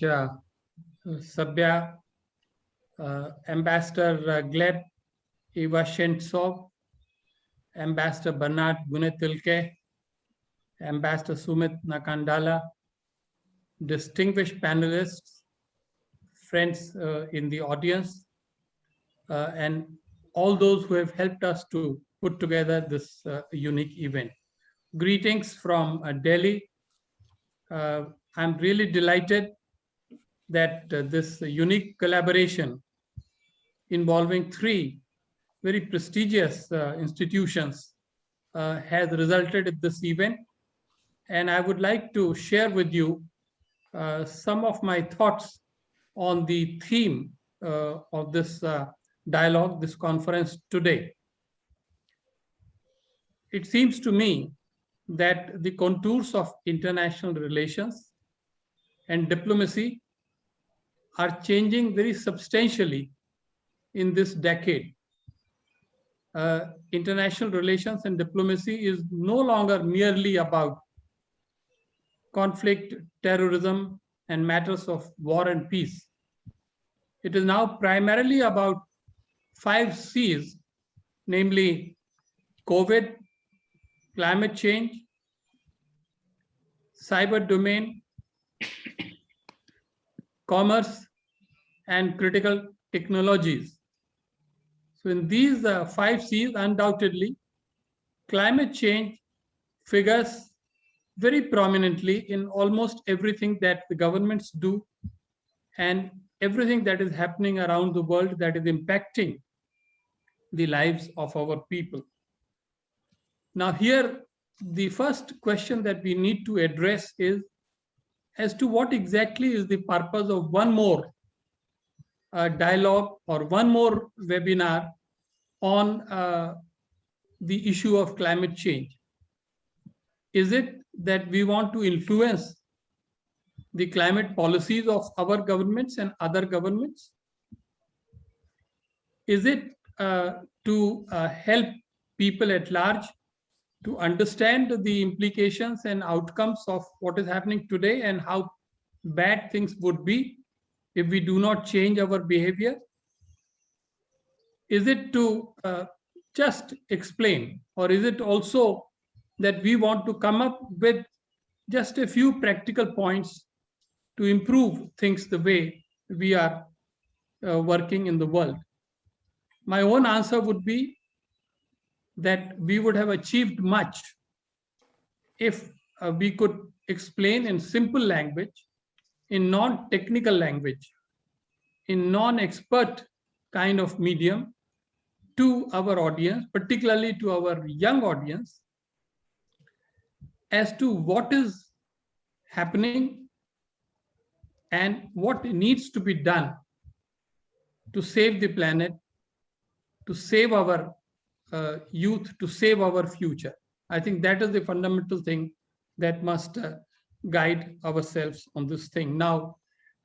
much, Sabya, Ambassador Gleb Ivashentsov, Ambassador Bernard Gunetilke, Ambassador Sumit Nakandala, distinguished panelists, friends in the audience, and all those who have helped us to put together this unique event. Greetings from Delhi. I'm really delighted that this unique collaboration involving three very prestigious institutions has resulted in this event. And I would like to share with you some of my thoughts on the theme of this dialogue, this conference today. It seems to me that the contours of international relations and diplomacy are changing very substantially in this decade. International relations and diplomacy is no longer merely about conflict, terrorism, and matters of war and peace. It is now primarily about 5 C's, namely COVID, climate change, cyber domain, commerce, and critical technologies. So in these 5 C's, undoubtedly, climate change figures very prominently in almost everything that the governments do and everything that is happening around the world that is impacting the lives of our people. Now here, the first question that we need to address is as to what exactly is the purpose of one more dialogue or one more webinar on the issue of climate change. Is it that we want to influence the climate policies of our governments and other governments? Is it to help people at large to understand the implications and outcomes of what is happening today and how bad things would be if we do not change our behavior? Is it to just explain, or is it also that we want to come up with just a few practical points to improve things the way we are working in the world? My own answer would be that we would have achieved much if we could explain in simple language, in non-technical language, in non-expert kind of medium to our audience, particularly to our young audience, as to what is happening and what needs to be done to save the planet, to save our youth, to save our future. I think that is the fundamental thing that must guide ourselves on this thing. Now,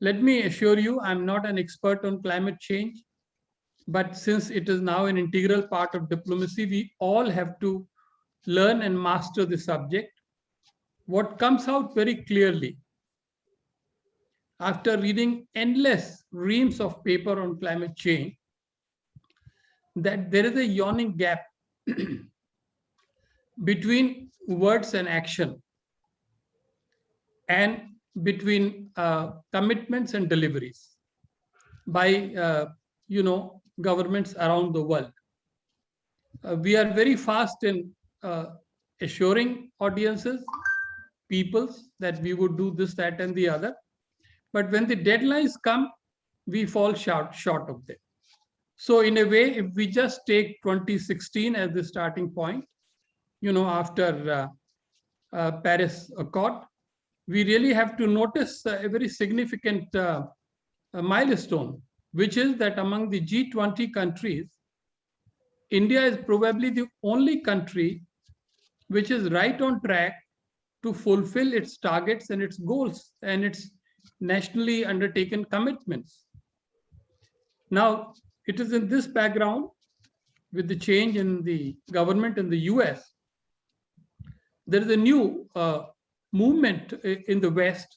let me assure you, I'm not an expert on climate change, but since it is now an integral part of diplomacy, we all have to learn and master the subject. What comes out very clearly after reading endless reams of paper on climate change, that there is a yawning gap between words and action, and between commitments and deliveries by governments around the world. We are very fast in assuring audiences, peoples, that we would do this, that, and the other. But when the deadlines come, we fall short of them. So in a way, if we just take 2016 as the starting point, after Paris Accord, we really have to notice a very significant milestone, which is that among the G20 countries, India is probably the only country which is right on track to fulfill its targets and its goals and its nationally undertaken commitments. Now, it is in this background, with the change in the government in the US, there is a new movement in the West,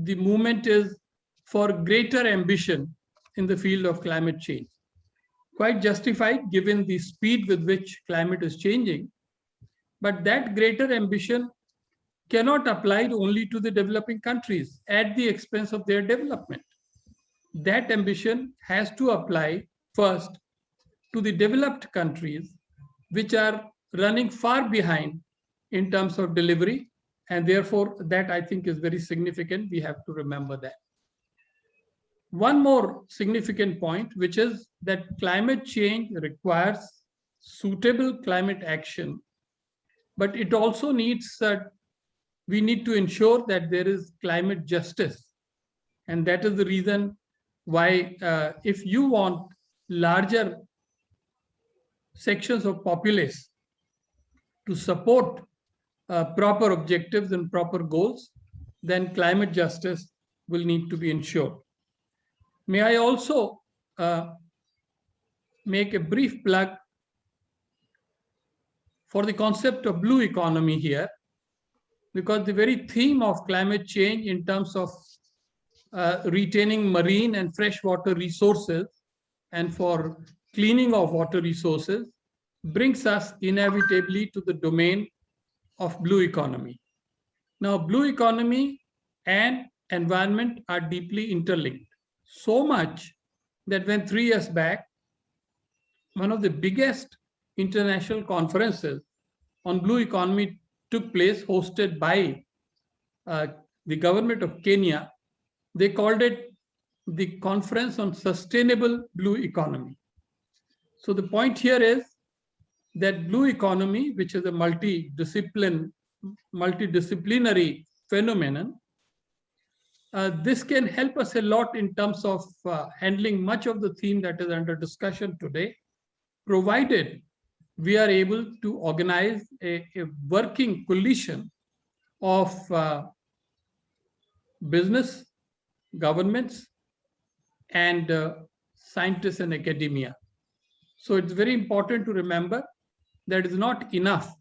the movement is for greater ambition in the field of climate change. Quite justified given the speed with which climate is changing, but that greater ambition cannot apply only to the developing countries at the expense of their development. That ambition has to apply first to the developed countries, which are running far behind in terms of delivery. And therefore, that I think is very significant. We have to remember that. One more significant point, which is that climate change requires suitable climate action, but it also needs, we need to ensure that there is climate justice. And that is the reason why if you want larger sections of populace to support proper objectives and proper goals, then climate justice will need to be ensured. May I also make a brief plug for the concept of blue economy here, because the very theme of climate change in terms of retaining marine and freshwater resources and for cleaning of water resources brings us inevitably to the domain of blue economy. Now, blue economy and environment are deeply interlinked, so much that when 3 years back, one of the biggest international conferences on blue economy took place, hosted by the government of Kenya. They called it the Conference on Sustainable Blue Economy. So the point here is that blue economy, which is a multidisciplinary phenomenon, this can help us a lot in terms of handling much of the theme that is under discussion today, provided we are able to organize a working coalition of business, governments, and scientists and academia. So it's very important to remember that it's not enough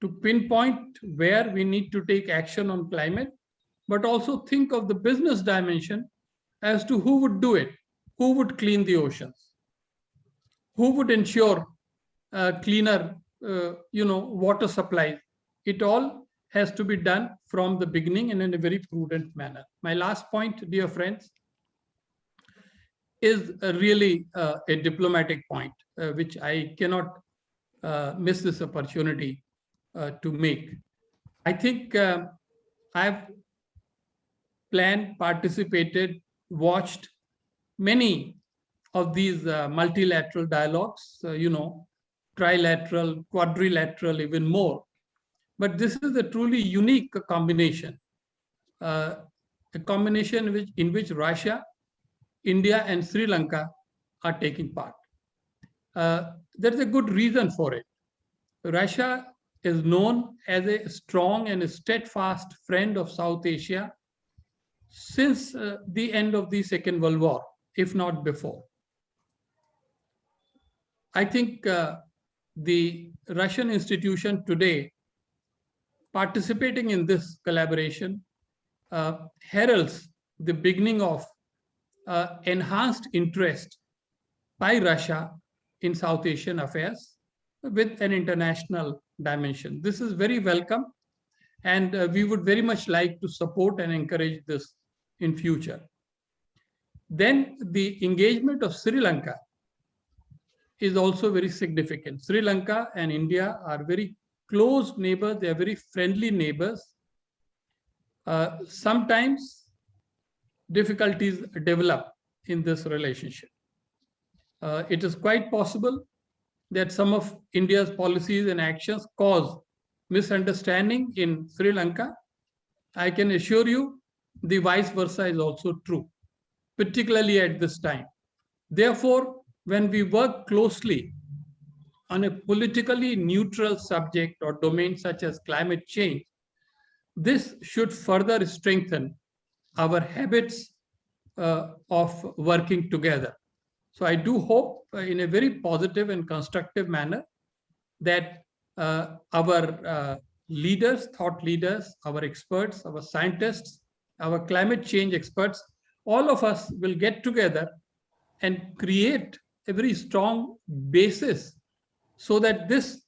to pinpoint where we need to take action on climate, but also think of the business dimension as to who would do it, who would clean the oceans, who would ensure cleaner water supplies. It all has to be done from the beginning and in a very prudent manner. My last point, dear friends, is really a diplomatic point, which I cannot miss this opportunity to make. I think I've planned, participated, watched many of these multilateral dialogues, trilateral, quadrilateral, even more. But this is a truly unique combination, a combination in which Russia, India, and Sri Lanka are taking part. There's a good reason for it. Russia is known as a strong and a steadfast friend of South Asia since the end of the Second World War, if not before. I think the Russian institution today participating in this collaboration heralds the beginning of enhanced interest by Russia in South Asian affairs with an international dimension. This is very welcome, and we would very much like to support and encourage this in future. Then the engagement of Sri Lanka is also very significant. Sri Lanka and India are very close neighbors. They are very friendly neighbors. Sometimes difficulties develop in this relationship. It is quite possible that some of India's policies and actions cause misunderstanding in Sri Lanka. I can assure you the vice versa is also true, particularly at this time. Therefore, when we work closely on a politically neutral subject or domain such as climate change, this should further strengthen our habits of working together. So I do hope in a very positive and constructive manner that our leaders, thought leaders, our experts, our scientists, our climate change experts, all of us will get together and create a very strong basis so that this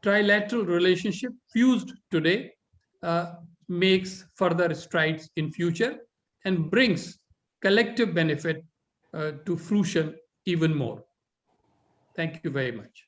trilateral relationship fused today makes further strides in future and brings collective benefit to fruition even more. Thank you very much.